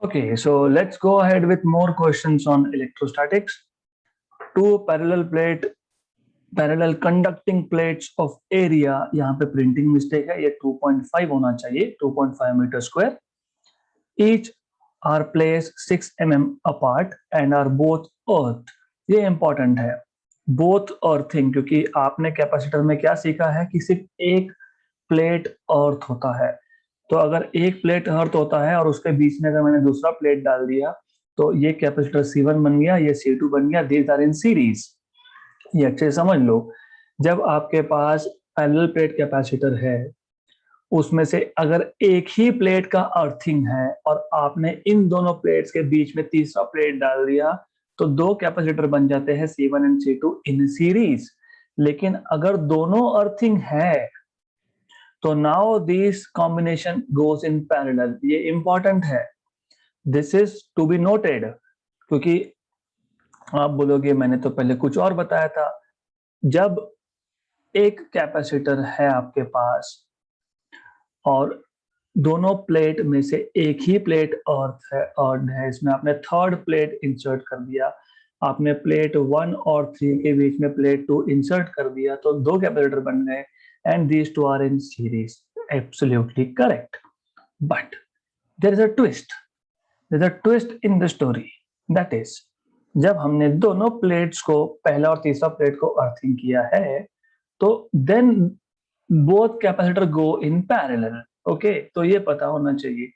Okay, so let's go ahead with more questions on electrostatics. Two parallel conducting plates of area, यहाँ पे printing mistake है, ये 2.5 होना चाहिए, 2.5 metre square. Each are placed 6 mm apart and are both earth. ये important है, both earthing, क्योंकि आपने कैपेसिटर में क्या सीखा है कि सिर्फ एक प्लेट अर्थ होता है. तो अगर एक प्लेट अर्थ होता है और उसके बीच में अगर मैंने दूसरा प्लेट डाल दिया तो ये कैपेसिटर C1 बन गया, ये C2 बन गया. These are in series. ये अच्छे समझ लो. जब आपके पास पैरेलल प्लेट कैपेसिटर है, उसमें से अगर एक ही प्लेट का अर्थिंग है और आपने इन दोनों प्लेट्स के बीच में तीसरा प्लेट डाल दिया तो दो कैपेसिटर बन जाते हैं C1 and C2 in series. लेकिन अगर दोनों अर्थिंग है तो now this combination goes in parallel. ये इंपॉर्टेंट है, this is to be noted, क्योंकि आप बोलोगे मैंने तो पहले कुछ और बताया था. जब एक कैपेसिटर है आपके पास और दोनों प्लेट में से एक ही प्लेट अर्थ है, इसमें आपने थर्ड प्लेट इंसर्ट कर दिया, आपने प्लेट 1 और 3 के बीच में प्लेट 2 इंसर्ट कर दिया तो दो कैपेसिटर बन गए and these two are in series. Absolutely correct. But there is a twist. There is a twist in the story. That is, जब हमने दोनों प्लेट्स को, पहला और तीसरा प्लेट को अर्थिंग किया है, तो then both capacitor go in parallel. Okay, तो ये पता होना चाहिए.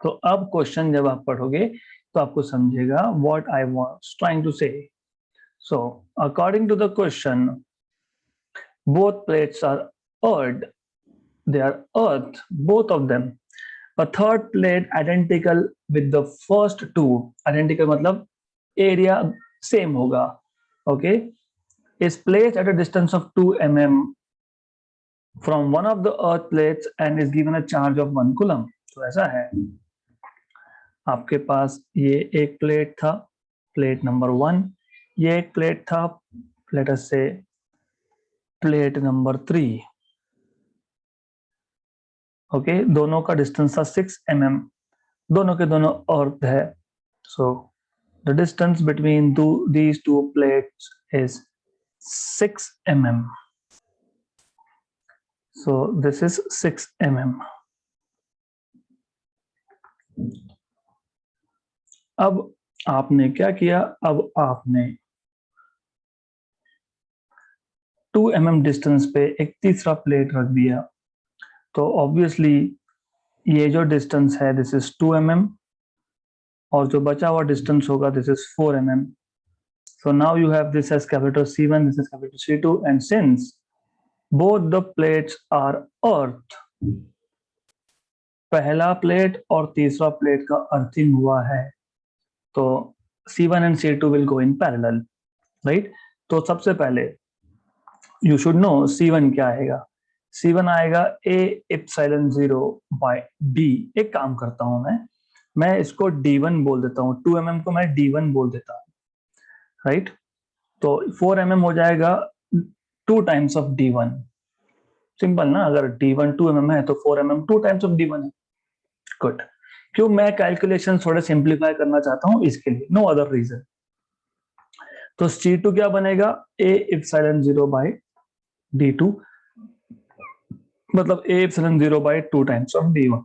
तो अब क्वेश्चन जब आप पढ़ोगे तो आपको समझेगा what I was trying to say. So, according to the question, both plates are earthed. They are earthed, both of them. A third plate identical with the first two. Identical मतलब area same होगा. Okay, is placed at a distance of 2 mm from one of the earth plates and is given a charge of 1 coulomb. तो ऐसा है, आपके पास ये एक plate था, plate number 1. ये एक प्लेट था, लेट अस से प्लेट नंबर 3. ओके, दोनों का डिस्टेंस था 6 mm. दोनों के दोनों अर्थ है. So the distance between these two plates is 6 mm. So this is 6 mm. अब आपने क्या किया, अब आपने 2 mm डिस्टेंस पे एक तीसरा प्लेट रख दिया. तो ऑब्वियसली ये जो डिस्टेंस है दिस इज 2 mm और जो बचा हुआ डिस्टेंस होगा this is 4 mm. So now you have this as capital C1, this is capital C2, and since both the plates are earth, पहला प्लेट और तीसरा प्लेट का अर्थिंग हुआ है तो C1 and C2 will go in parallel, right? तो सबसे पहले you should know C1 क्या आएगा. C1 आएगा A epsilon 0 by D. एक काम करता हूं मैं इसको D1 बोल देता हूं, 2 mm को मैं D1 बोल देता हूं, राइट? तो 4 mm हो जाएगा 2 times of D1. सिंपल ना, अगर D1 2 mm है तो 4 mm 2 times of D1 है. गुड. क्यों मैं कैलकुलेशन थोड़ा सिंप्लीफाई करना चाहता हूं, इसके लिए, नो अदर रीजन. तो C2 क्या बनेगा, A epsilon 0 by D2, मतलब A epsilon 0 by 2 times of D1,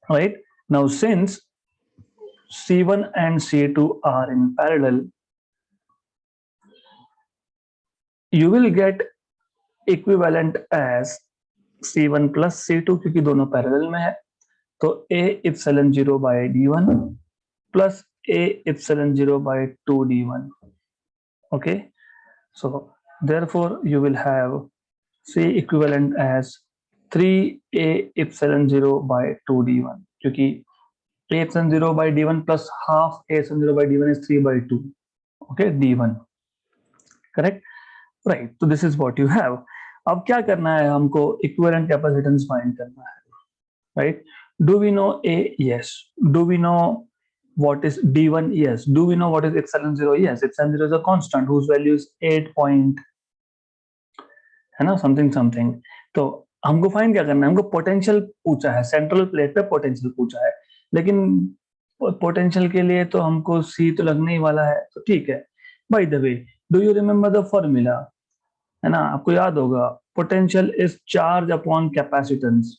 right? Now since C1 and C2 are in parallel, you will get equivalent as C1 plus C2, क्योंकि दोनों parallel में है. तो A epsilon 0 by D1 plus A epsilon 0 by 2 D1. Okay, so therefore you will have C equivalent as 3A epsilon 0 by 2 D1, क्योंकि A epsilon 0 by D1 plus half A epsilon 0 by D1 is 3 by 2. Okay, D1. Correct? Right. So this is what you have. अब क्या करना है, हमको equivalent capacitance find करना है, right? Do we know A? Yes. Do we know what is D1? Yes. Do we know what is epsilon 0? Yes. Epsilon 0 is a constant whose value is 8 point, है ना, something. तो हमको find क्या करना है, हमको पोटेंशियल पूछा है, सेंट्रल प्लेट पे पोटेंशियल पूछा है. लेकिन पोटेंशियल के लिए तो हमको सी तो लगने ही वाला है, तो ठीक है। By the way, do you remember the formula? है ना, आपको याद होगा, potential is charge upon capacitance,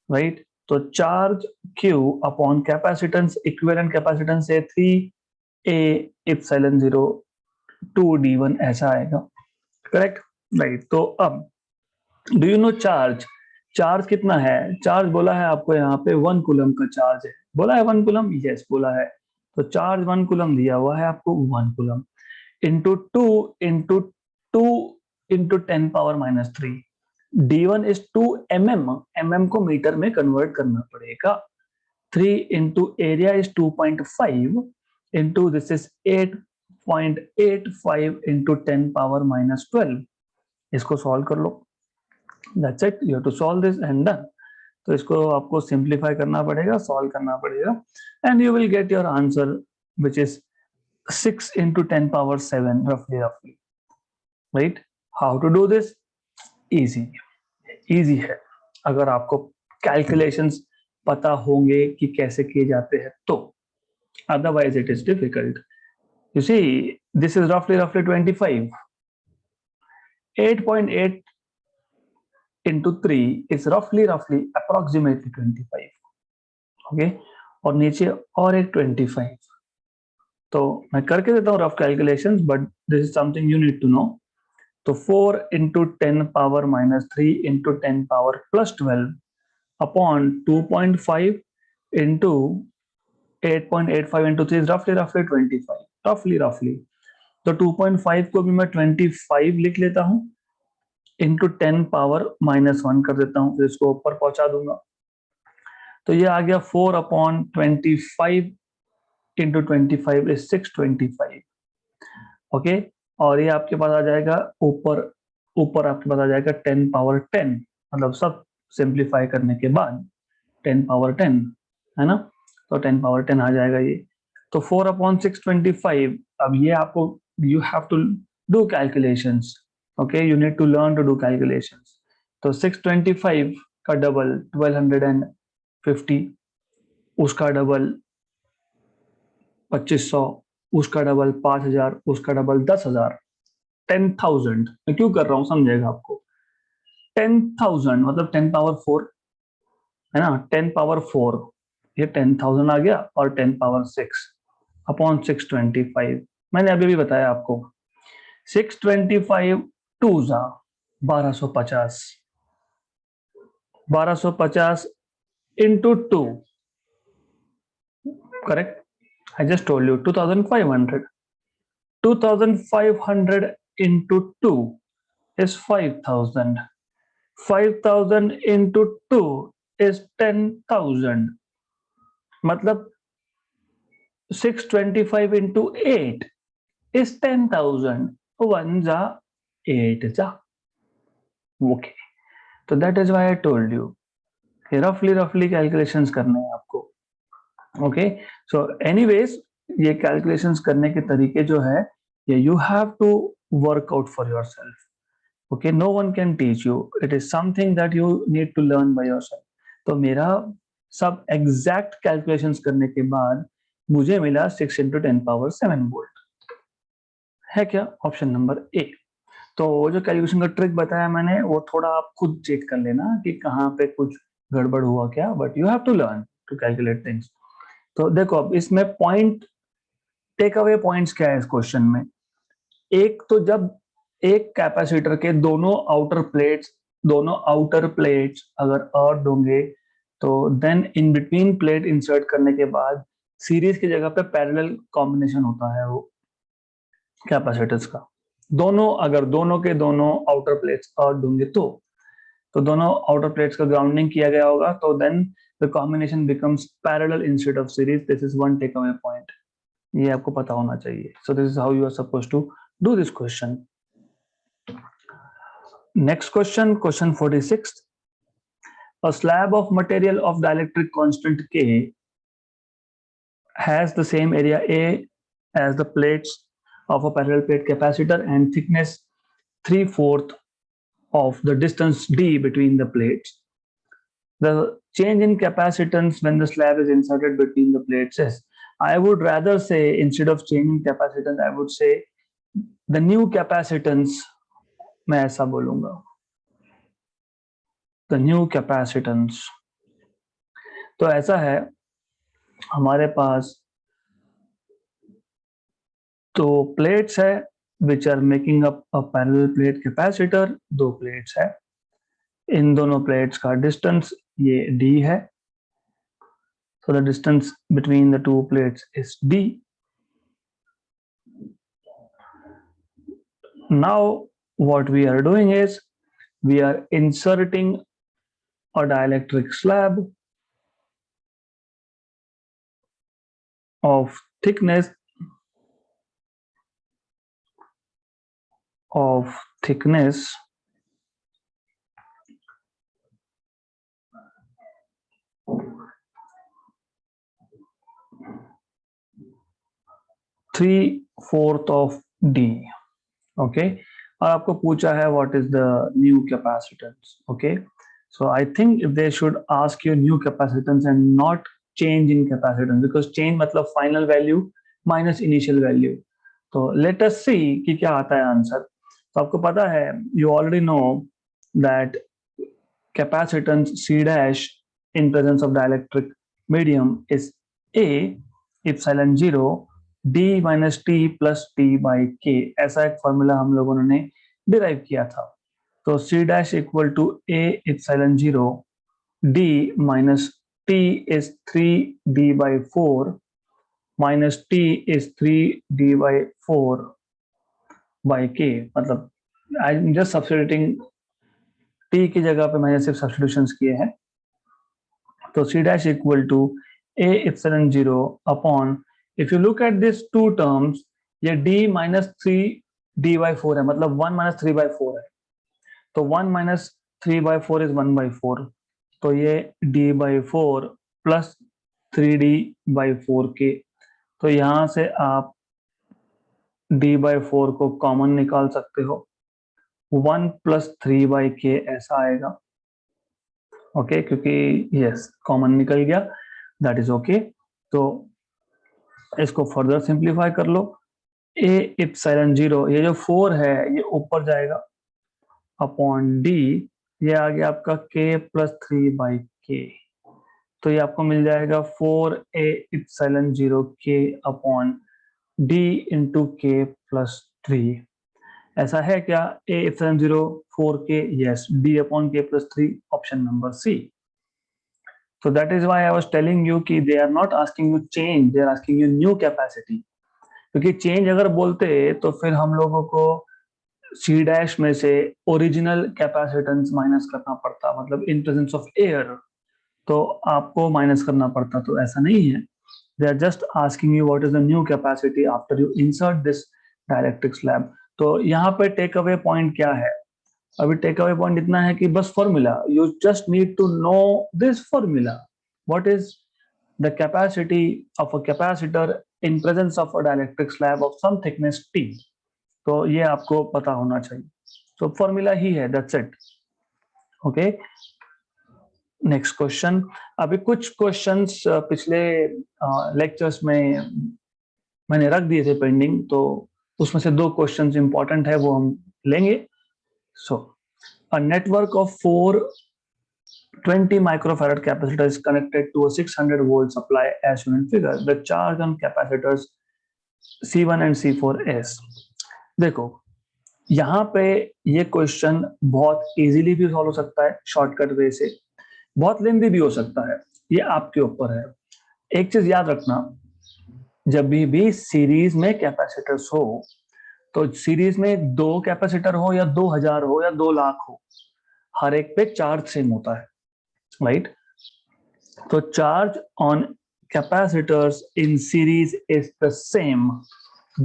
right? तो charge Q upon capacitance, equivalent capacitance है 3a इप्सिलॉन 0 2d1, ऐसा आएगा, करेक्ट? राइट। तो अब do you no charge? Charge कितना है? चार्ज बोला है आपको यहाँ पे 1 कूलम का चार्ज है, बोला है 1 कूलम, यस बोला है। तो चार्ज 1 कूलम दिया हुआ है आपको, 1 coulomb into 2 into 2 into 10 power minus 3। d1 is 2 mm को मीटर में कन्वर्ट करना पड़ेगा। 3 into area is 2.5 into this is 8.85 into 10 power minus 12। इसको सॉल्व कर लो, that's it, you have to solve this and done. तो इसको आपको सिंप्लीफाई करना पड़ेगा, सॉल्व करना पड़ेगा, and you will get your answer which is 6 into 10 power 7 roughly, right? How to do this? easy है, अगर आपको कैलकुलेशंस पता होंगे कि कैसे किए जाते हैं तो, otherwise it is difficult. You see, this is roughly 25. 8.8 into 3 is roughly approximately 25. okay? और नीचे और एक 25, तो मैं करके देता हूँ rough calculations, but this is something you need to know. तो 4 into 10 power minus 3 into 10 power plus 12 upon 2.5 into 8.85 into 3 रफली 25, रफली। तो 2.5 को भी मैं 25 लिख लेता हूँ, इंटू 10 पावर माइनस 1 कर देता हूँ, फिर इसको ऊपर पहुंचा दूंगा। तो ये आ गया 4 अपॉन 25 इंटू 25 इज 625, ओके। और ये आपके पास आ जाएगा ऊपर आपके पास आ जाएगा 10 पावर 10, मतलब सब सिंप्लीफाई करने के बाद 10 पावर 10, है ना? तो 10 पावर 10 आ जाएगा ये। तो 4 अपॉन 625, अब ये आपको you have to do calculations, okay, you need to learn to do calculations. तो 625 का डबल 1250, उसका डबल 2500, उसका डबल 5000, उसका डबल 10,000, 10,000। मैं क्यों कर रहा हूं समझेगा आपको। 10,000 मतलब 10 पावर 4, है ना? 10 पावर 4, ये 10,000 आ गया, और 10 पावर 6 अपॉन 625। मैंने अभी भी बताया आपको 625 टू जा 1250, 1250 into 2, correct? I just told you 2500, 2500 into 2 is 5,000. 5,000 into 2 is 10,000. मतलब 625 into 8 is 10,000. 1 जा 8 जा, ओके। तो that is why I told you कि रफली कैलकुलेशंस करने हैं आपको, ओके। सो एनीवेज, ये कैलकुलेशंस करने के तरीके जो है, ये you have to work out for yourself, okay, no one can teach you, it is something that you need to learn by yourself। तो मेरा सब एग्जैक्ट कैलकुलेशंस करने के बाद मुझे मिला 6 इंटू 10 पावर 7 वोल्ट, है क्या? Option number A. तो वो जो कैलकुलेशन का ट्रिक बताया मैंने, वो थोड़ा आप खुद चेक कर लेना कि कहाँ पे कुछ गड़बड़ हुआ क्या, but you have to learn to calculate things. तो देखो अब इसमें पॉइंट, टेक अवे पॉइंट्स क्या है इस क्वेश्चन में। एक तो जब एक कैपेसिटर के दोनों आउटर प्लेट्स अगर अर्थ होंगे, तो then in between plate insert करने के बाद सीरीज की जगह पे पैरेलल कॉम्बिनेशन होता है वो कैपेसिटर्स का। अगर दोनों के दोनों आउटर प्लेट्स अर्थ होंगे, तो दोनों आउटर प्लेट्स का ग्राउंडिंग किया गया होगा, तो then the combination becomes parallel instead of series. This is one take away point, ये आपको पता होना चाहिए। So this is how you are suppose to do this question. Next question, question 46. A slab of material of dielectric constant K has the same area A as the plates of a parallel plate capacitor and thickness 3/4 of the distance D between the plates. The change in capacitance when the slab is inserted between the plates is, I would rather say, instead of changing capacitance, I would say the new capacitance, मैं ऐसा बोलूंगा, the new capacitance. तो ऐसा है, हमारे पास तो plates है which are making up a parallel plate capacitor, दो प्लेट्स है, इन दोनों प्लेट्स का डिस्टेंस ये d है, so the distance between the two plates is d. Now what we are doing is we are inserting a dielectric slab of thickness 3/4 of d. Okay, और आपको पूछा है what is the new capacitance. Okay, so I think they should ask you new capacitance and not change in capacitance, because change मतलब final value minus initial value. तो let us see कि क्या आता है आंसर. तो आपको पता है, you already know that capacitance C dash in presence of dielectric medium is A epsilon 0 d minus t plus t by k. ऐसा एक फॉर्मूला हम लोगों ने डिराइव किया था. तो C dash equal to A epsilon 0 d minus t is 3d by 4 minus t is 3d by 4 by k. मतलब I am just substituting, t की जगह पे मैंने सिर्फ सब्स्टिट्यूशंस किए हैं. तो C dash equal to A epsilon 0 upon, if you look at these two terms, ये d minus 3d by 4 है, मतलब 1 minus 3 by 4 है. तो 1 minus 3 by 4 is 1 by 4. तो ये d by 4 plus 3d by 4k. तो यहां से आप d by 4 को कॉमन निकाल सकते हो, 1 plus 3 by k ऐसा आएगा. ओके, क्योंकि यस कॉमन निकल गया, दैट इज ओके. तो इसको फर्दर सिंप्लीफाई कर लो. A epsilon 0, ये जो 4 है ये ऊपर जाएगा अपॉन d, ये आ गया आपका k plus 3 by k. तो ये आपको मिल जाएगा 4A epsilon 0 k upon d into k plus 3. ऐसा है क्या? A epsilon 0 4k, yes, d upon k plus 3, option number C. So that is why I was telling you कि they are not asking you change, they are asking you new capacity. क्योंकि change अगर बोलते तो फिर हम लोगों को C dash में से ओरिजिनल कैपेसिटेंस माइनस करना पड़ता, मतलब इन प्रेजेंस ऑफ एयर तो आपको माइनस करना पड़ता. तो ऐसा नहीं है, they are just asking you what is the new capacity after you insert this dielectric slab. तो यहाँ पे टेक अवे पॉइंट क्या है? अभी टेक अवे पॉइंट इतना है कि बस formula, you just need to know this formula, what is the capacity of a capacitor in presence of a dielectric slab of some thickness T. तो ये आपको पता होना चाहिए. तो फॉर्मूला ही है, that's it. Okay, next question. अभी कुछ क्वेश्चंस पिछले लेक्चर्स में मैंने रख दिए थे पेंडिंग, तो उसमें से दो क्वेश्चंस इंपॉर्टेंट है, वो हम लेंगे. So, a network of 420 microfarad capacitor is connected to a 600 volt supply as shown in figure. The charge on capacitors C1 and C4S. देखो, यहाँ पे ये क्वेश्चन बहुत इजीली भी सॉल्व हो सकता है शॉर्टकट वे से, बहुत लेंदी भी हो सकता है, ये आपके ऊपर है. एक चीज याद रखना, जब भी सीरीज में कैपेसिटर्स हो, तो सीरीज में 2 कैपेसिटर हो या 2000 हो या 2 लाख हो, हर एक पे चार्ज सेम होता है, राइट? तो charge on capacitors in series is the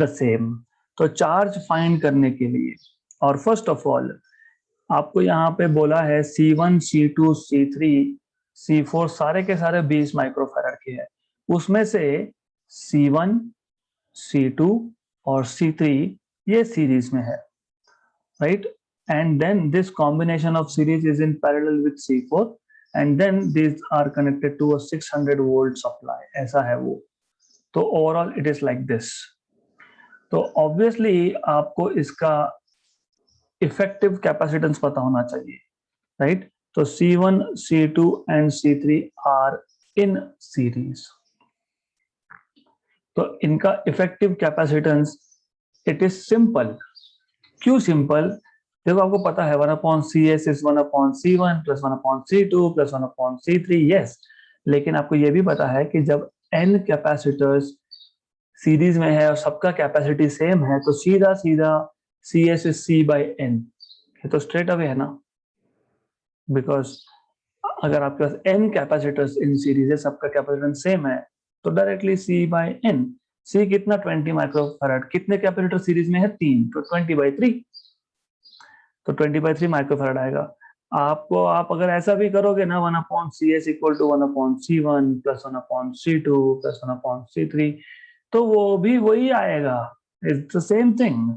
same. तो चार्ज फाइंड करने के लिए, और फर्स्ट ऑफ ऑल आपको यहाँ पे बोला है C1, C2, C3, C4 सारे के सारे 20 माइक्रोफैराड के हैं. उसमें से C1, C2 और C3 ये सीरीज में है, right? And then this combination of series is in parallel with C4. and then these are connected to a 600 volt supply. ऐसा है वो. तो overall it is like this. तो obviously आपको इसका इफेक्टिव कैपेसिटेंस पता होना चाहिए, राइट? तो C1, C2 and C3 are in series. तो इनका effective capacitance it is simple. क्यों सिंपल? देखो आपको पता है 1/CS is 1/C1 plus 1/C2 plus 1/C3. Yes, लेकिन आपको ये भी पता है कि जब n कैपेसिटर्स सीरीज में है और सबका कैपेसिटी सेम है तो सीधा सीधा CS इज C/n. ये तो स्ट्रेट अवे है ना, बिकॉज अगर आपके पास n कैपेसिटर्स इन सीरीज है, सबका कैपेसिटेंस सेम है, तो डायरेक्टली C/n. C कितना 20 माइक्रोफैराड. कितने कैपेसिटर सीरीज में है? 3, तो 20/3. तो 20/3 माइक्रोफैराड आएगा. आपको आप अगर ऐसा भी करोगे ना 1/CS equal to 1/C1 plus 1/C2 plus 1/C3, तो वो भी वही आएगा. It's the same thing.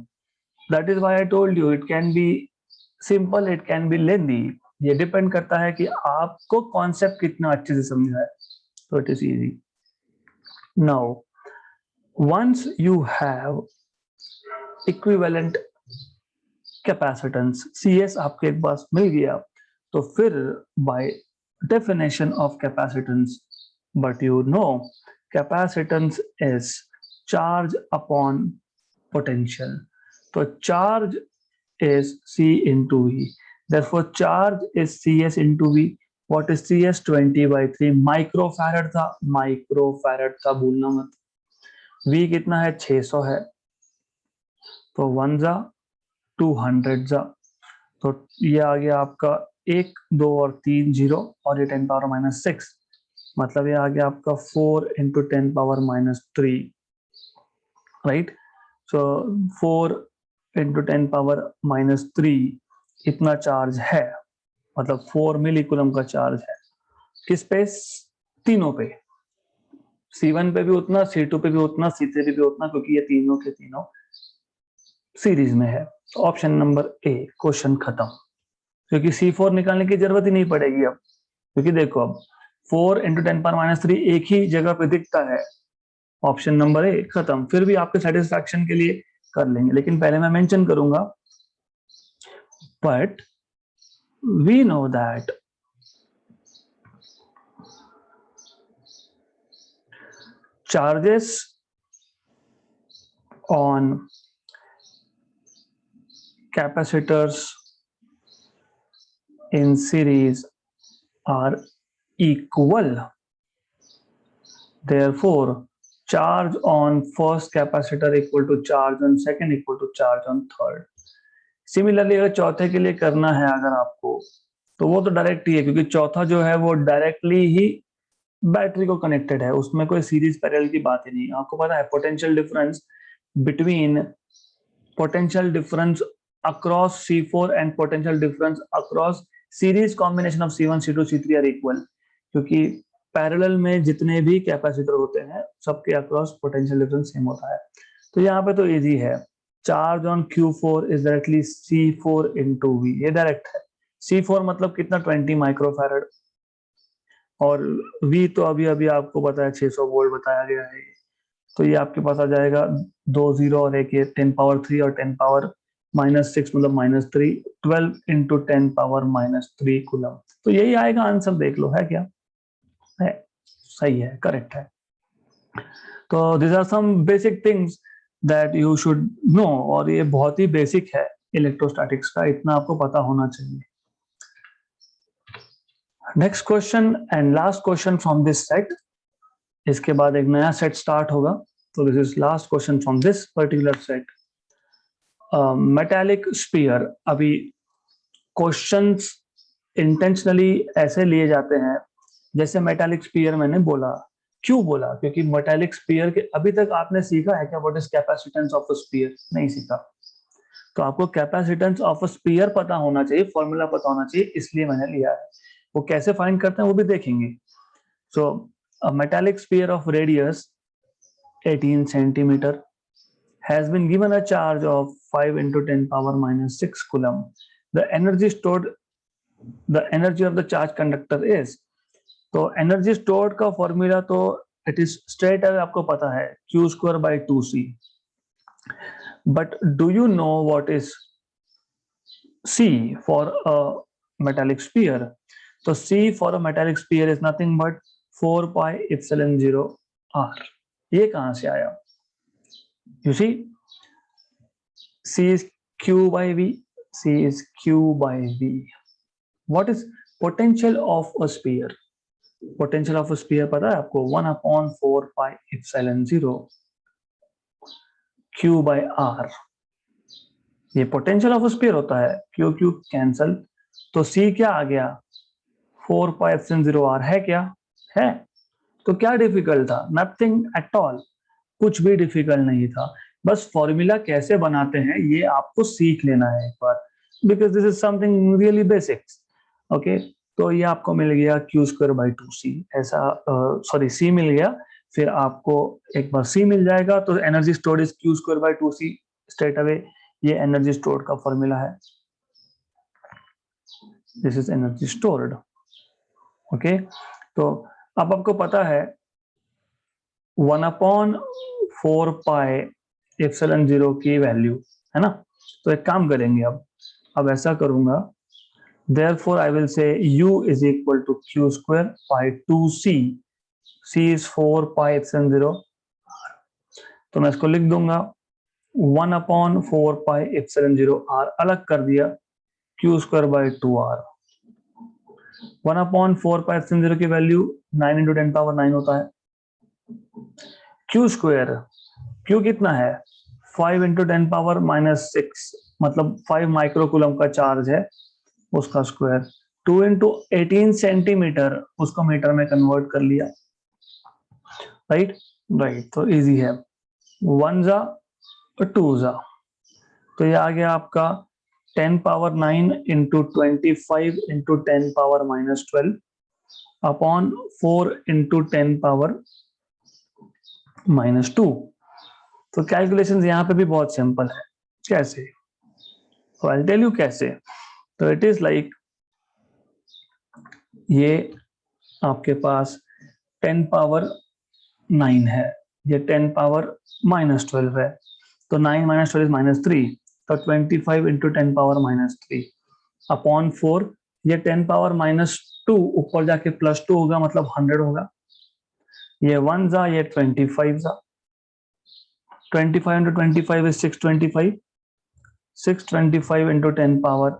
That is why I told you it can be simple, it can be lengthy. ये डिपेंड करता है कि आपको कॉन्सेप्ट कितना अच्छे से समझा है. तो it is easy. Now once you have equivalent capacitance, CS आपके एक पास मिल गया, तो फिर by definition of capacitance, but you know capacitance is charge upon potential. तो charge is C into V. Therefore charge is CS into V. What is CS? 20/3 microfarad था. Microfarad था, भूलना मत. V कितना है? 600 है. तो 1 जा 200 जा, तो ये आ गया आपका 1, 2 और 3 0, और ये 10⁻⁻6, मतलब ये आ गया आपका 4 × 10⁻⁻3, राइट? सो 4 × 10⁻⁻3 इतना चार्ज है, मतलब 4 मिलीकूलम का चार्ज है. किस पे? तीनों पे. C1 पे भी उतना, C2 पे भी उतना, C3 पे भी उतना, क्योंकि ये तीनों के तीनों सीरीज में है. ऑप्शन नंबर ए, क्वेश्चन खत्म. क्योंकि C4 निकालने की जरूरत ही नहीं पड़ेगी अब, क्योंकि देखो अब 4 × 10⁻³ एक ही जगह पे दिखता है. ऑप्शन नंबर ए खत्म. फिर भी आपके सेटिस्फैक्शन के लिए कर लेंगे, लेकिन पहले मैं मेंशन करूंगा. But we know that charges on capacitors in series are equal. Therefore, charge on first capacitor equal to charge on second equal to charge on third. Similarly, अगर चौथे के लिए करना है अगर आपको, तो वो तो डायरेक्ट ही है, क्योंकि चौथा जो है वो डायरेक्टली ही बैटरी को कनेक्टेड है, उसमें कोई सीरीज पैरेलल की बात ही नहीं. आपको पता है potential difference between potential difference across C4 and potential difference across series combination of C1, C2, C3 are equal. क्योंकि पैरेलल में जितने भी कैपेसिटर होते हैं सबके अक्रॉस पोटेंशियल डिफरेंस सेम होता है. तो यहाँ पे तो इजी है. Charge on Q4 is directly C4 × V. ये डायरेक्ट है. C4 मतलब कितना? 20 माइक्रोफैरड, और V तो अभी अभी आपको पता है 600 वोल्ट बताया गया है. तो ये आपके पास आ जाएगा 2 0 और एक 10⁻³ और 10⁻⁻6 मतलब -3, 12 × 10⁻⁻3 कूलम. तो यही आएगा आंसर. देख लो, है क्या? है, सही है, करेक्ट है. तो this are some basic things that you should know, और ये बहुत ही बेसिक है इलेक्ट्रोस्टैटिक्स का, इतना आपको पता होना चाहिए. Next question and last question from this set. इसके बाद एक नया सेट स्टार्ट होगा. तो this is last question from this particular set. Metallic sphere. अभी क्वेश्चंस इंटेंशनली ऐसे लिए जाते हैं जैसे मेटालिक स्फीयर मैंने बोला. क्यों बोला? क्योंकि मेटालिक स्फीयर के अभी तक आपने सीखा है क्या what is capacitance of a sphere? नहीं सीखा. तो आपको कैपेसिटेंस ऑफ अ स्फीयर पता होना चाहिए, फॉर्मूला पता होना चाहिए, इसलिए मैंने लिया है. वो कैसे फाइंड करते हैं वो भी देखेंगे. सो a metallic sphere of radius 18 centimeter has been given a charge of 5 × 10⁻⁻6 coulomb. The energy stored the energy of the charge conductor is, तो एनर्जी स्टोर्ड का फॉर्मूला तो इट इज स्ट्रेट अवे आपको पता है, Q square by 2c, but do you know what is c for a metallic sphere? तो c for a metallic sphere is nothing but 4 pi epsilon 0 r। ये कहां से आया? You see, c is q by v, c is q by v। what is potential of a sphere? Potential of sphere पता है आपको? 1/4 पाई epsilon 0 q by r। ये potential of sphere होता है, क्यू क्यू कैंसल, तो c क्या आ गया? 4 pi epsilon 0 r है क्या? है। तो क्या डिफिकल्ट था? नथिंग एट ऑल, कुछ भी डिफिकल्ट नहीं था। बस फॉर्मूला कैसे बनाते हैं ये आपको सीख लेना है एक बार, because this is something really basics. Okay, तो ये आपको मिल गया क्यू स्क्वायर बाई 2c, ऐसा सॉरी c मिल गया, फिर आपको एक बार c मिल जाएगा तो energy stored is Q square by 2c straight away. ये एनर्जी स्टोर्ड का फॉर्मूला है, this is energy stored. Okay, तो अब आपको पता है 1/4 पाई एप्सिलॉन 0 की वैल्यू है ना। तो एक काम करेंगे, अब ऐसा करूंगा, therefore I will say u is equal to q square by 2c, c is 4 pi epsilon 0, तो मैं इसको लिख दूंगा 1/4 pi epsilon 0 r, अलग कर दिया, q square by 2r। 1/4 pi epsilon 0 की वैल्यू 9 into 10 power 9 होता है। q स्क्वायर, q कितना है? 5 into 10 power -6, मतलब 5 माइक्रोकूलम का चार्ज है, उसका स्क्वायर। 2 into 18 सेंटीमीटर, उसको मीटर में कन्वर्ट कर लिया, राइट राइट, तो इजी है। 1 जा 2 जा, तो ये आ गया आपका 10 power 9 into 25 into 10 power -12 upon 4 into 10 power -2। तो कैलकुलेशंस यहाँ पे भी बहुत सिंपल है। कैसे? तो आई टेल यू कैसे। तो इट इज लाइक, ये आपके पास 10 पावर 9 है, ये 10 पावर -12 है, तो 9 - 12 is -3, तो 25 into 10 पावर -3 अपॉन 4, ये 10 पावर -2 ऊपर जाके +2 होगा, मतलब 100 होगा। ये 1 जा, ये 25 जा, 25 into 25 is 625, 625 into 10 पावर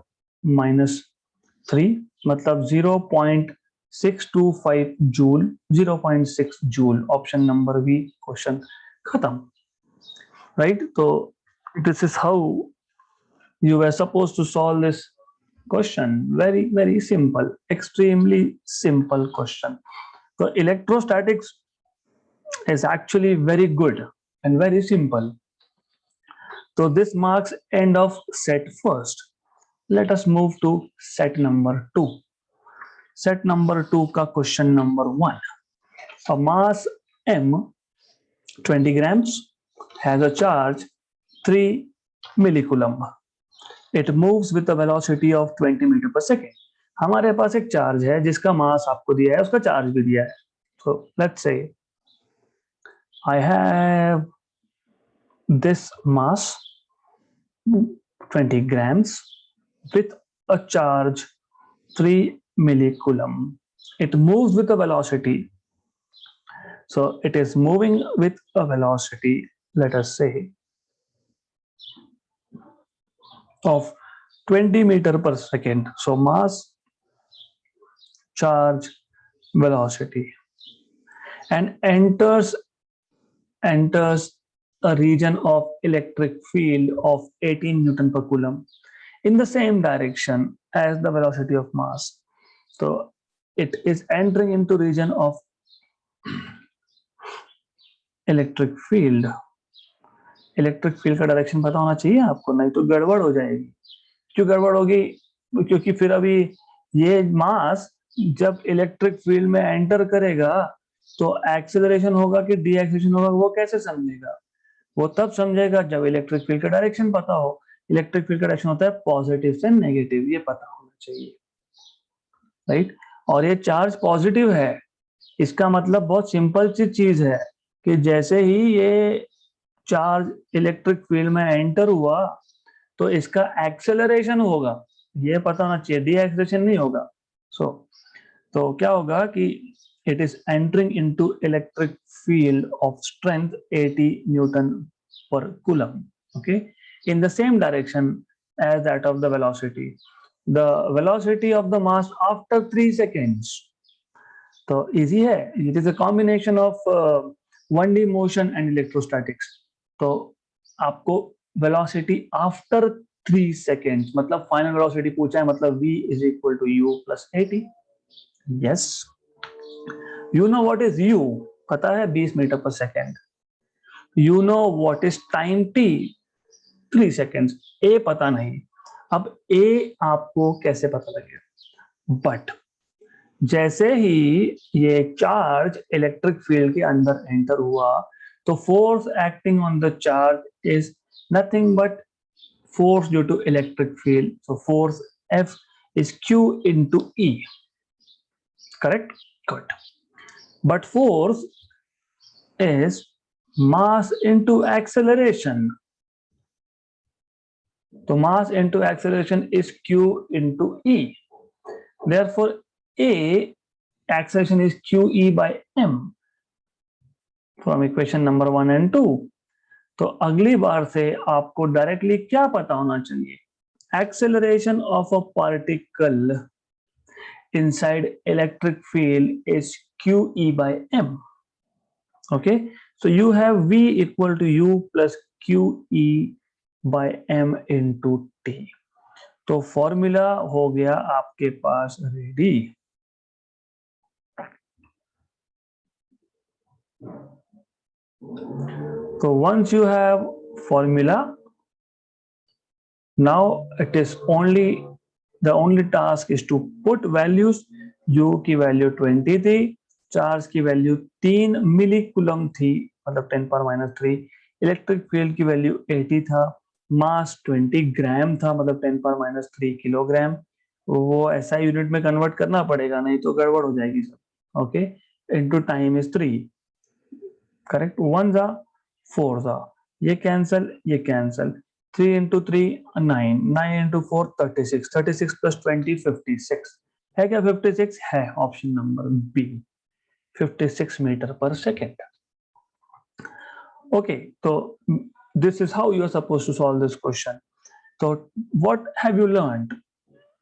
-3, मतलब 0.625 joule, 0.6 joule. Option number B question खत्म, राइट। तो this is how you were supposed to solve this question, very very simple, extremely simple question। So electrostatics is actually very good and very simple। So this marks end of set first। Let us move to set number 2। set number 2 का question number 1, a mass m 20 grams has a charge 3 millicoulomb, it moves with a velocity of 20 metre per second. हमारे पास एक charge है जिसका मास आपको दिया है, उसका charge भी दिया है। so let's say I have this mass 20 grams with a charge 3 millicoulomb, it moves with a velocity, so it is moving with a velocity, let us say, of 20 meter per second। so mass, charge, velocity, and enters a region of electric field of 18 Newton per coulomb in the same direction as the velocity of mass। so it is entering into region of electric field। Electric field का direction पता होना चाहिए आपको, नहीं तो गड़बड़ हो जाएगी। क्यों गड़बड़ होगी? क्योंकि फिर अभी ये मास जब इलेक्ट्रिक फील्ड में एंटर करेगा तो एक्सेलरेशन होगा कि डी एक्सेलरेशन होगा, वो कैसे समझेगा? वो तब समझेगा जब इलेक्ट्रिक फील्ड का डायरेक्शन पता हो। इलेक्ट्रिक फील्ड का डायरेक्शन होता है पॉजिटिव से नेगेटिव, ये पता होना चाहिए। राइट, और ये चार्ज पॉजिटिव है। इसका मतलब बहुत सिंपल सी चीज है कि जैसे ही ये चार्ज इलेक्ट्रिक फील्ड में एंटर हुआ तो इसका एक्सेलरेशन होगा, ये पता होना चाहिए, डी एक्सेलरेशन नहीं होगा। सो तो क्या होगा कि it is entering into electric field of strength 80 newton per coulomb, okay, in the same direction as that of the velocity. The velocity of the mass after 3 seconds. तो इजी है, it is a combination of 1D motion and electrostatics. तो आपको velocity after 3 seconds, मतलब final velocity पूछा है, मतलब v is equal to u plus 80। Yes, you know what is u, पता है 20 metre per second. You know what is time t, 3 seconds. a पता नहीं, अब a आपको कैसे पता लगेगा? बट जैसे ही ये चार्ज इलेक्ट्रिक फील्ड के अंदर एंटर हुआ तो force acting on the charge is nothing but force due to electric field. So force F is Q into E. Correct? Good. But force is mass into acceleration. So mass into acceleration is Q into E. Therefore, A acceleration is QE by M from equation number 1 and 2. तो अगली बार से आपको directly क्या पता होना चाहिए? Acceleration of a particle inside electric field is QE by M. Okay, so you have V equal to U plus QE by M into T. तो formula हो गया आपके पास ready. So once you have formula, now it is the only task is to put values. U की value 20 थी, charge की value 3 मिली coulomb थी, मतलब 10 power minus 3, electric field की वैल्यू 80 था, मास 20 ग्राम था, मतलब 10 पावर माइनस 3 किलोग्राम। वो ऐसा यूनिट में कन्वर्ट करना पड़ेगा, नहीं तो गड़बड़ हो जाएगी सब। Okay, into time is 3, correct, 1 जा 4 जा, ये कैंसल ये कैंसल, 3 into 3 9, 9 into 4 36, 36 plus 20 56 है क्या? 56 है, option number B, 56 metre per second. Okay, तो this is how you are suppose to solve this question. तो व्हाट हैव यू लर्नड?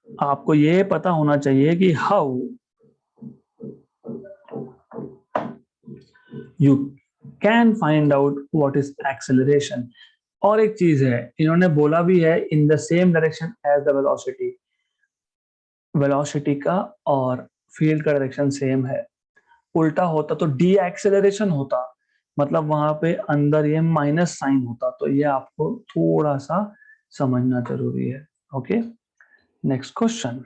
आपको ये पता होना चाहिए कि how you can find out what is acceleration. और एक चीज है, इन्होंने बोला भी है in the same direction as the velocity. Velocity का और फील्ड का डायरेक्शन सेम है, उल्टा होता तो डी एक्सेलरेशन होता, मतलब वहां पे अंदर ये माइनस साइन होता। तो ये आपको थोड़ा सा समझना जरूरी है। Okay, next question.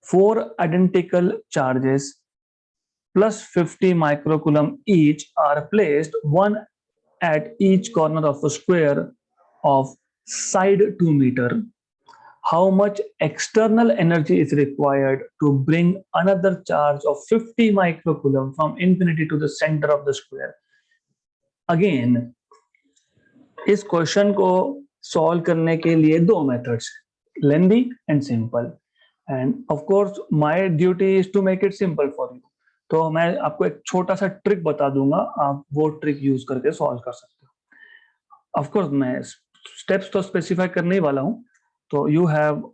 4 identical charges plus 50 microcoulomb each are placed one at each corner of a square of side 2 meter. How much external energy is required to bring another charge of 50 microcoulomb from infinity to the center of the square? Again, इस question को solve करने के लिए दो methods, lengthy and simple, and of course my duty is to make it simple for you. तो मैं आपको एक छोटा सा ट्रिक बता दूंगा, आप वो ट्रिक यूज करके सॉल्व कर सकते हो। ऑफ कोर्स मैं स्टेप्स तो स्पेसिफाई करने ही वाला हूं। तो you have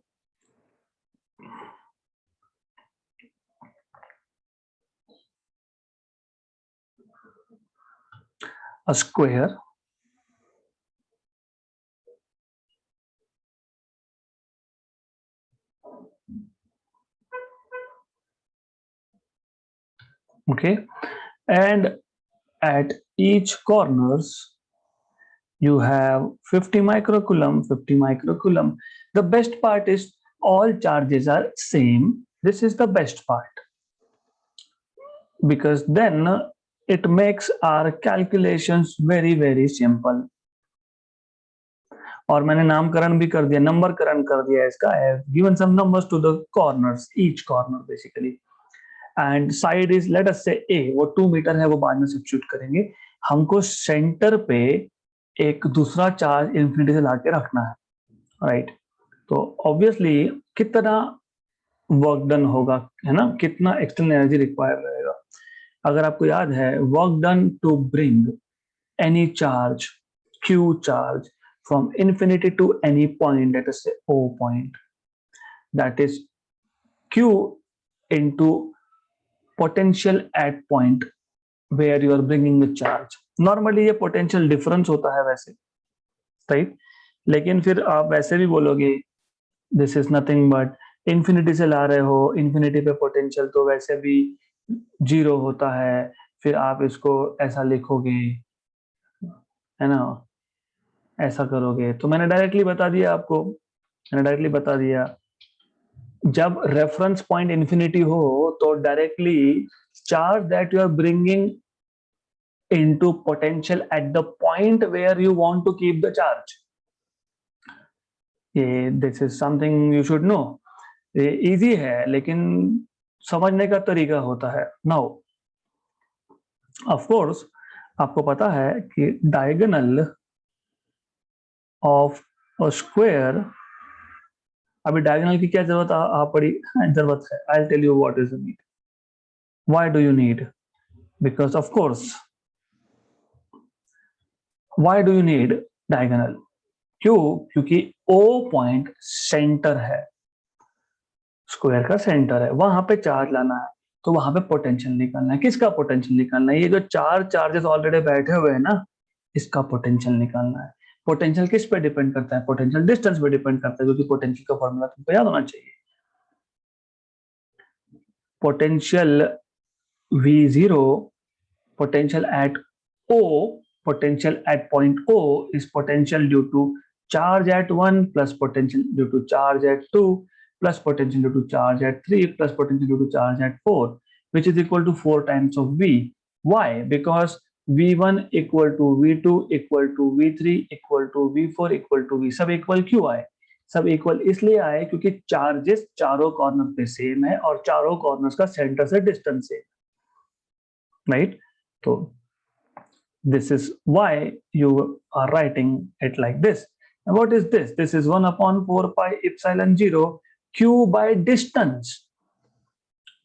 a square, okay, and at each corners you have 50 microcoulomb, 50 microcoulomb. The best part is all charges are same. This is the best part, because then it makes our calculations very simple. और मैंने नामकरण भी कर दिया, नंबरकरण कर दिया इसका। I have given some numbers to the corners, each corner basically. And side is let us say a, वो 2 मीटर है, वो बाद में सब्स्टिट्यूट करेंगे। हमको सेंटर पे एक दूसरा चार्ज इंफिनिटी से लाके रखना है, राइट। तो ऑब्वियसली कितना वर्क डन होगा, है ना, कितना एक्सटर्नल एनर्जी रिक्वायर रहेगा। अगर आपको याद है, work done to bring any charge, q charge, from infinity to any point, let us say O point, that is q into potential at point where you are bringing the charge. Normally ये potential difference होता है वैसे, right? लेकिन फिर आप वैसे भी बोलोगे this is nothing but infinity से ला रहे हो, infinity पे potential तो वैसे भी 0 होता है। फिर आप इसको ऐसा लिखोगे, है ना, ऐसा करोगे। तो मैंने डायरेक्टली बता दिया आपको, मैंने डायरेक्टली बता दिया, जब रेफरेंस पॉइंट इंफिनिटी हो तो directly charge that you are bringing into potential at the point where you want to keep the charge. ये this is something you should know. ये इजी है लेकिन समझने का तरीका होता है। नाउ ऑफ कोर्स आपको पता है कि डायगोनल ऑफ अ स्क्वायर, अभी डायगोनल की क्या जरूरत आ पड़ी, जरूरत है। I will tell you what is the need, why do you need, because of course why do you need diagonal, क्यों, क्योंकि O पॉइंट सेंटर है, स्क्वायर का सेंटर है, वहां पे चार्ज लाना है, तो वहां पे पोटेंशियल निकालना है। किसका पोटेंशियल निकालना है? ये जो चार चार्जेस ऑलरेडी बैठे हुए हैं ना, इसका पोटेंशियल निकालना है। पोटेंशियल किस पे डिपेंड करता है? पोटेंशियल डिस्टेंस पे डिपेंड करता है, क्योंकि पोटेंशियल का फॉर्मूला तुमको याद होना चाहिए। Potential V0, potential at O, potential at point O is potential due to charge at 1 plus potential due to charge at 2 plus potential due to charge at 3 plus potential due to charge at 4, which is equal to 4 times of V. Why? Because V1 equal to V2 equal to V3 equal to V4 equal to V, सब equal क्यों आए? सब equal इसलिए आए क्योंकि charges चारों corner पे same है और चारों कॉर्नर्स का सेंटर से डिस्टेंस सेम, राइट। तो this is why you are writing it like this. And what is this? This is 1 upon 4 pi epsilon 0 q by distance.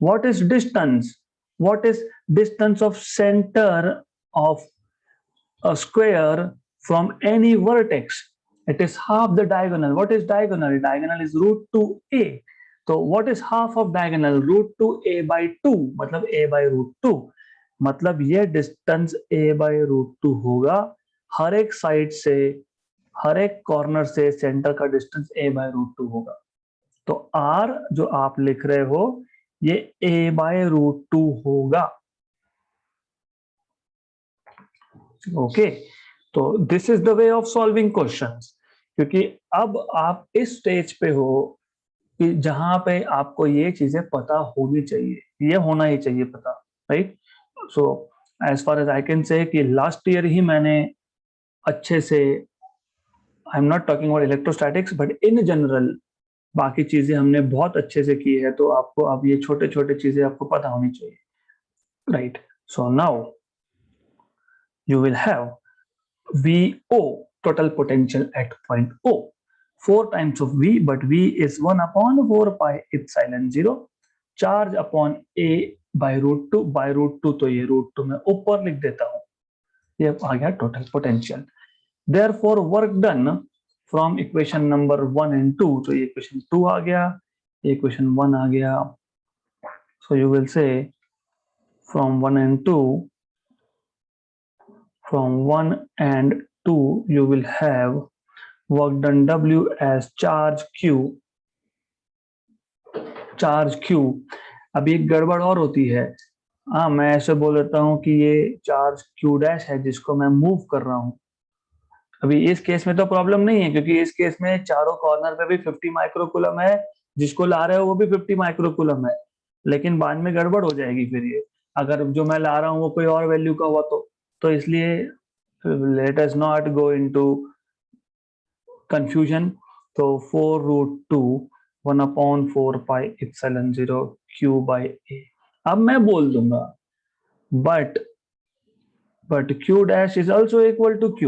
What is distance? What is distance of center of a square from any vertex? It is half the diagonal. What is diagonal? Diagonal is root 2a. So what is half of diagonal? Root 2a by 2, मतलब a by root 2, मतलब ये distance a by root 2 होगा। हर एक side से, हर एक corner से centre का distance a by root 2 होगा। तो r जो आप लिख रहे हो ये a बाई रूट 2 होगा। ओके, तो this is the way of solving questions, क्योंकि अब आप इस स्टेज पे हो कि जहां पे आपको ये चीजें पता होनी चाहिए, ये होना ही चाहिए पता, right. So as far as I can say कि लास्ट ईयर ही मैंने अच्छे से, I am not talking about electrostatics but in general बाकी चीजें हमने बहुत अच्छे से की है। तो आपको अब ये छोटे छोटे चीजें आपको पता होनी चाहिए, right. So now you will have VO, total potential at point O, 4 times of V, but V is 1 upon 4 pi epsilon 0, charge upon A by root 2, by root 2 तो ये root 2 मैं ऊपर लिख देता हूँ, ये आ गया total potential। Therefore work done from equation number 1 and 2, तो ये equation 2 आ गया, ये equation 1 आ गया। So you will say from 1 and 2, from 1 and 2 you will have work done W as charge Q, charge Q। अब एक गड़बड़ और होती है, हाँ मैं ऐसे बोल देता हूँ कि ये चार्ज Q डैश है जिसको मैं मूव कर रहा हूँ। अभी इस केस में तो प्रॉब्लम नहीं है, क्योंकि इस केस में चारों कॉर्नर पे भी 50 माइक्रोकूलम है, जिसको ला रहे हो वो भी 50 माइक्रोकूलम है, लेकिन बाद में गड़बड़ हो जाएगी फिर ये, अगर जो मैं ला रहा हूँ वो कोई और वैल्यू का हुआ तो इसलिए let us not go into confusion, तो 4√2 1/4 पाई एप्सिलॉन 0 Q by A। अब मैं बोल दूंगा but Q dash is also equal to Q,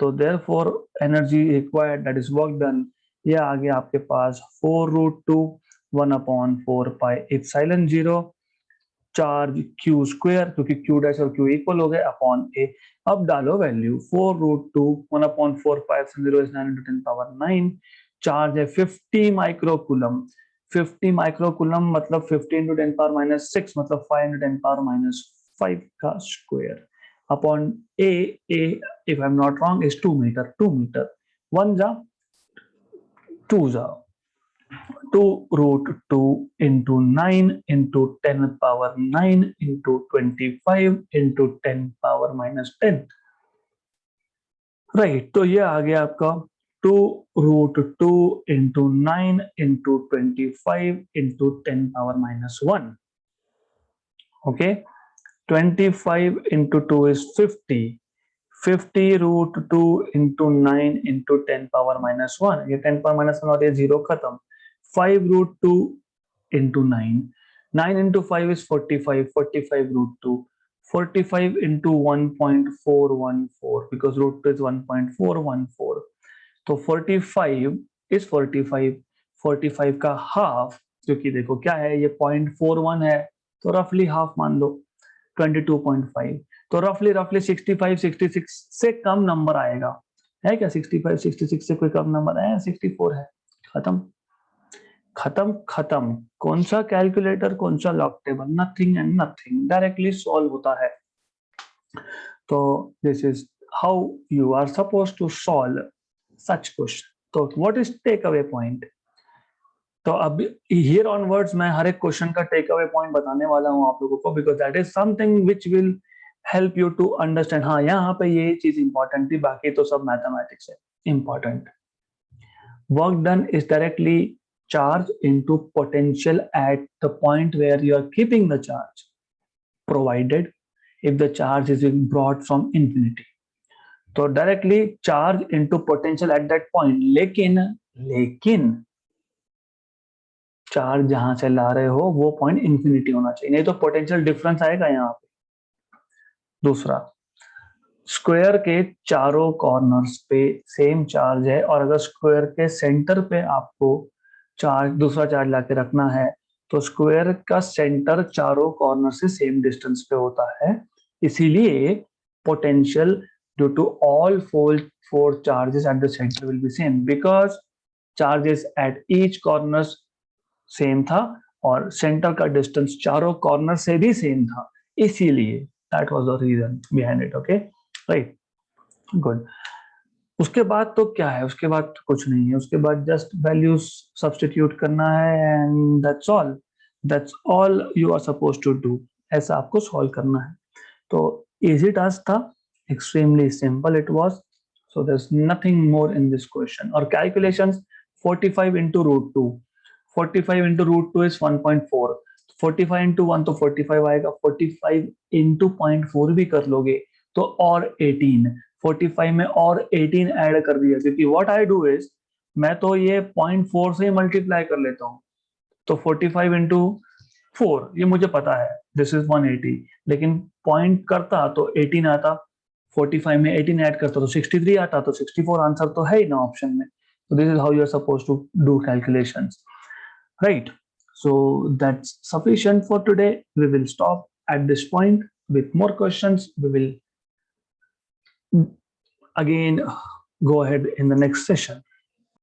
तो therefore energy required, that is work done, ये आ गया आपके पास 4√2 1/4 पाई एप्सिलॉन 0 चार्ज Q स्क्वायर, क्योंकि Q डैश और Q इक्वल हो गए, अपॉन A। अब डालो value 4√2 1/4 pi epsilon 0 is 9 × 10⁻9, charge है 50 माइक्रोकूलम। 50 माइक्रोकूलम मतलब 50 × 10⁻6 मतलब 5 × 10⁻5 का square, upon A if I'm not wrong is 2 meter, 2 meter, 1 जा 2 जा 2√2 into 9 into 10⁻9 into 25 into 10⁻10, right. तो ये आ गया आपका 2√2 into 9 into 25 into 10⁻1, okay। 25 into 2 is 50, 50√2 into 9 into 10⁻1, ये 10⁻1 और ये 0 खत्म, 5√2 into 9, 9 into 5 is 45, 45√2, 45 into 1.414 because √2 is 1.414, तो 45 is 45, 45 का हाफ, क्योंकि देखो क्या है ये 0.41 है, तो रफली हाफ मान लो 22.5, तो रफली 65 66 से कम नंबर आएगा, है क्या? 65 66 से कोई कम नंबर है? 64 है। खत्म खत्म खत्म। कौन सा कैलकुलेटर, कौन सा log table, nothing and nothing, directly solve होता है। तो this is how you are suppose to solve such question. तो what is take away point? तो अब हियर ऑनवर्ड्स मैं हर एक क्वेश्चन का टेक अवे पॉइंट बताने वाला हूं आप लोगों को, because that is something which will help you to understand. हाँ, यहाँ पे ये चीज इंपॉर्टेंट थी, बाकी तो सब मैथमेटिक्स है। Important work done is directly charge into potential at the point where you are keeping the charge, provided if the charge is being brought from infinity, तो directly charge into potential at that point. लेकिन charge जहां से ला रहे हो वो point infinity होना चाहिए, नहीं तो पोटेंशियल डिफरेंस आएगा यहाँ पे। दूसरा, स्क्वायर के चारों कॉर्नर्स पे सेम चार्ज है, और अगर स्क्वायर के सेंटर पे आपको चार्ज, दूसरा चार्ज लाके रखना है, तो स्क्वायर का सेंटर चारों कॉर्नर से सेम डिस्टेंस पे होता है, इसीलिए potential due to all four charges at the centre will be same, because charges at each corner same था और सेंटर का डिस्टेंस चारों कॉर्नर से भी सेम था, इसीलिए that was the reason behind it. Okay, right, good. उसके बाद तो क्या है? उसके बाद तो कुछ नहीं है, उसके बाद जस्ट वैल्यूज सब्स्टिट्यूट करना है and that's all you are suppose to do. ऐसा आपको सॉल्व करना है। तो इजी टास्क था, extremely simple it was, so there is nothing more in this question. और calculations 45 into √2, 45 into √2 is 1.4, 45 into 1 तो 45 आएगा, 45 into 0.4 भी कर लोगे तो और 18, 45 में और 18 ऐड कर दिया, क्योंकि व्हाट आई डू इज मैं तो ये 0.4 से ही मल्टीप्लाई कर लेता हूँ। तो 45 into 4 ये मुझे पता है, दिस इज 180, लेकिन पॉइंट करता तो 18 आता, 45 में 18 ऐड करता तो 63 आता, तो 64 आंसर तो है ही ना ऑप्शन में। So this is how you are supposed to do calculations, right? So that's sufficient for today. We will stop at this point. With more questions, we will again go ahead in the next session.